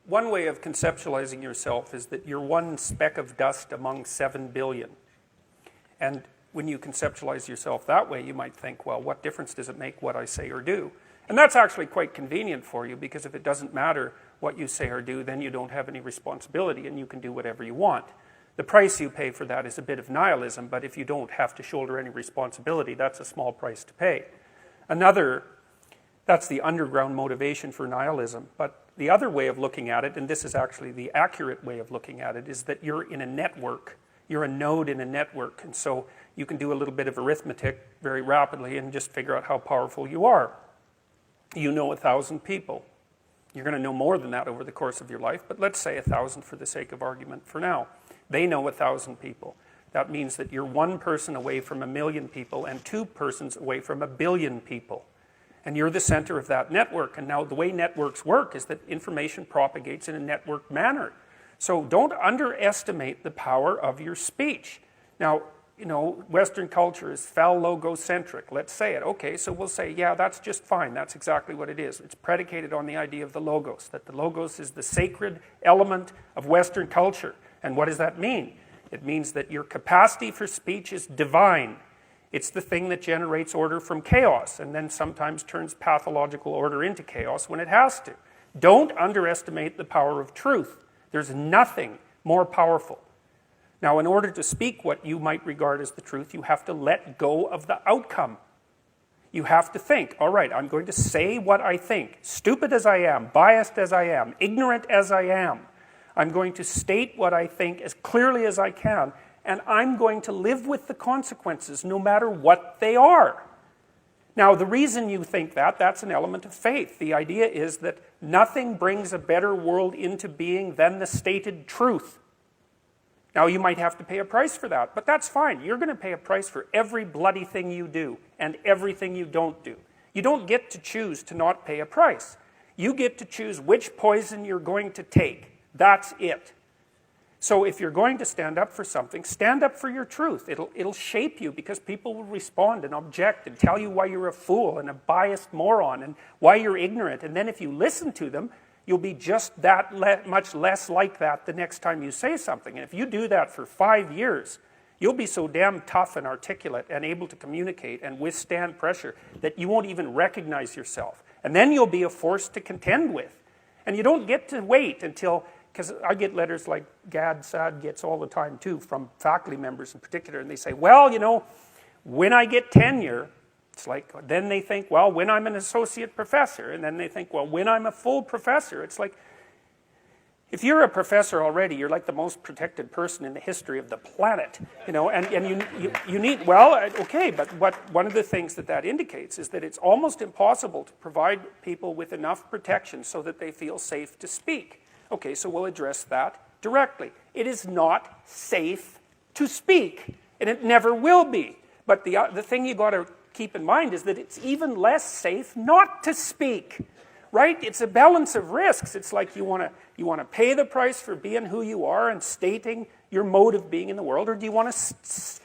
one way of conceptualizing yourself is that you're one speck of dust among 7 billion. And when you conceptualize yourself that way, you might think, well, what difference does it make what I say or do? And that's actually quite convenient for you, because if it doesn't matter what you say or do, then you don't have any responsibility and you can do whatever you want. The price you pay for that is a bit of nihilism, but if you don't have to shoulder any responsibility, that's a small price to pay. That's the underground motivation for nihilism. But the other way of looking at it, and this is actually the accurate way of looking at it, is that you're in a network. You're a node in a network, and so you can do a little bit of arithmetic very rapidly and just figure out how powerful you are. You know 1,000 people. You're going to know more than that over the course of your life, but let's say 1,000 for the sake of argument for now. They know 1,000 people. That means that you're one person away from 1,000,000 people and 2 persons away from 1,000,000,000 people. And you're the center of that network. And now the way networks work is that information propagates in a network manner. So don't underestimate the power of your speech. Now, you know, Western culture is phallogocentric. Let's say it. Okay, so we'll say, yeah, that's just fine. That's exactly what it is. It's predicated on the idea of the logos, that the logos is the sacred element of Western culture. And what does that mean? It means that your capacity for speech is divine. It's the thing that generates order from chaos and then sometimes turns pathological order into chaos when it has to. Don't underestimate the power of truth. There's nothing more powerful. Now, in order to speak what you might regard as the truth, you have to let go of the outcome. You have to think, all right, I'm going to say what I think, stupid as I am, biased as I am, ignorant as I am. I'm going to state what I think as clearly as I can, and I'm going to live with the consequences no matter what they are. Now, the reason you think that, that's an element of faith. The idea is that nothing brings a better world into being than the stated truth. Now, you might have to pay a price for that, but that's fine. You're going to pay a price for every bloody thing you do and everything you don't do. You don't get to choose to not pay a price. You get to choose which poison you're going to take. That's it. So if you're going to stand up for something, stand up for your truth. It'll shape you because people will respond and object and tell you why you're a fool and a biased moron and why you're ignorant. And then if you listen to them, you'll be just that much less like that the next time you say something. And if you do that for 5 years, you'll be so damn tough and articulate and able to communicate and withstand pressure that you won't even recognize yourself. And then you'll be a force to contend with. And you don't get to wait until, because I get letters like Gad Saad gets all the time too, from faculty members in particular, and they say, well, you know, when I get tenure, it's like, then they think, well, when I'm an associate professor, and then they think, well, when I'm a full professor, it's like, if you're a professor already, you're like the most protected person in the history of the planet, you know, and you need, well, okay, but one of the things that indicates is that it's almost impossible to provide people with enough protection so that they feel safe to speak. Okay, so we'll address that directly. It is not safe to speak, and it never will be. But the thing you got to keep in mind is that it's even less safe not to speak, right? It's a balance of risks. It's like you want to pay the price for being who you are and stating your mode of being in the world, or do you want to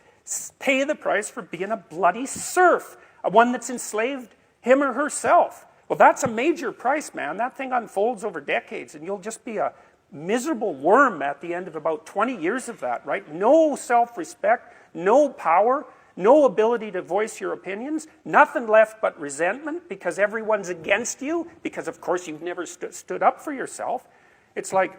pay the price for being a bloody serf, one that's enslaved him or herself? Well, that's a major price, man. That thing unfolds over decades, and you'll just be a miserable worm at the end of about 20 years of that, right? No self-respect, no power, no ability to voice your opinions, nothing left but resentment because everyone's against you, because of course you've never stood up for yourself. It's like,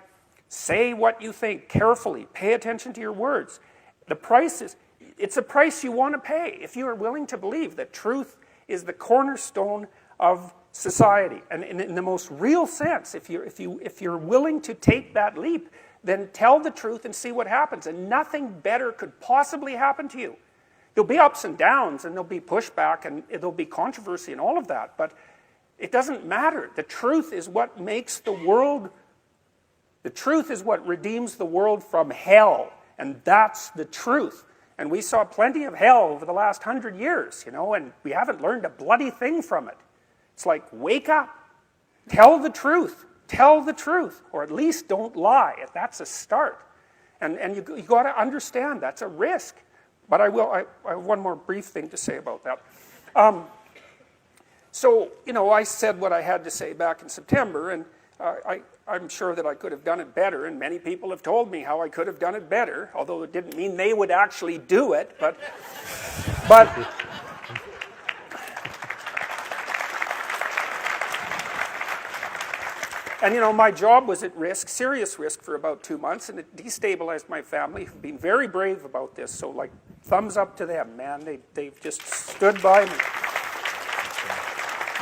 say what you think carefully, pay attention to your words. The price is, it's a price you want to pay if you are willing to believe that truth is the cornerstone of society. And in the most real sense, if you're willing to take that leap, then tell the truth and see what happens. And nothing better could possibly happen to you. There'll be ups and downs, and there'll be pushback, and there'll be controversy and all of that, but it doesn't matter. The truth is what makes the world, the truth is what redeems the world from hell, and that's the truth. And we saw plenty of hell over the last 100 years, you know, and we haven't learned a bloody thing from it. It's like, wake up, tell the truth, or at least don't lie. That's a start. And you got to understand that's a risk. But I have one more brief thing to say about that. So, you know, I said what I had to say back in September, and I'm sure that I could have done it better, and many people have told me how I could have done it better, although it didn't mean they would actually do it, but and you know, my job was at risk, serious risk, for about 2 months, and it destabilized my family, who've been very brave about this, so like, thumbs up to them, man. They've just stood by me.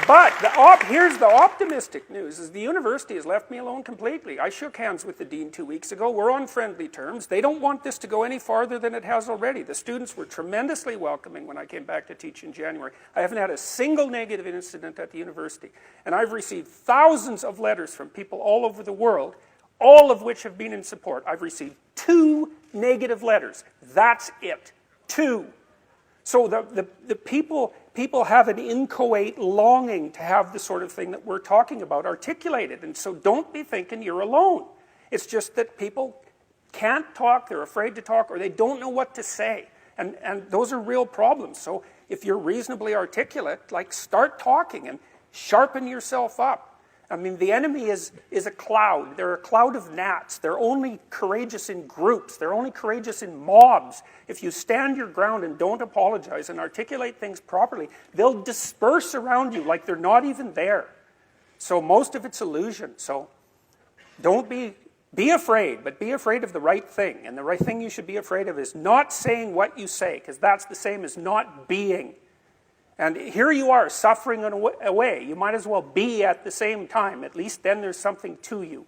But here's the optimistic news, is the university has left me alone completely. I shook hands with the dean 2 weeks ago. We're on friendly terms. They don't want this to go any farther than it has already. The students were tremendously welcoming when I came back to teach in January. I haven't had a single negative incident at the university. And I've received thousands of letters from people all over the world, all of which have been in support. I've received 2 negative letters. That's it. 2. So the people have an inchoate longing to have the sort of thing that we're talking about articulated. And so don't be thinking you're alone. It's just that people can't talk, they're afraid to talk, or they don't know what to say. And those are real problems. So if you're reasonably articulate, like, start talking and sharpen yourself up. I mean, the enemy is a cloud. They're a cloud of gnats. They're only courageous in groups. They're only courageous in mobs. If you stand your ground and don't apologize and articulate things properly, they'll disperse around you like they're not even there. So most of it's illusion. So don't be afraid, but be afraid of the right thing. And the right thing you should be afraid of is not saying what you say, because that's the same as not being. And here you are, suffering away. You might as well be at the same time. At least then there's something to you.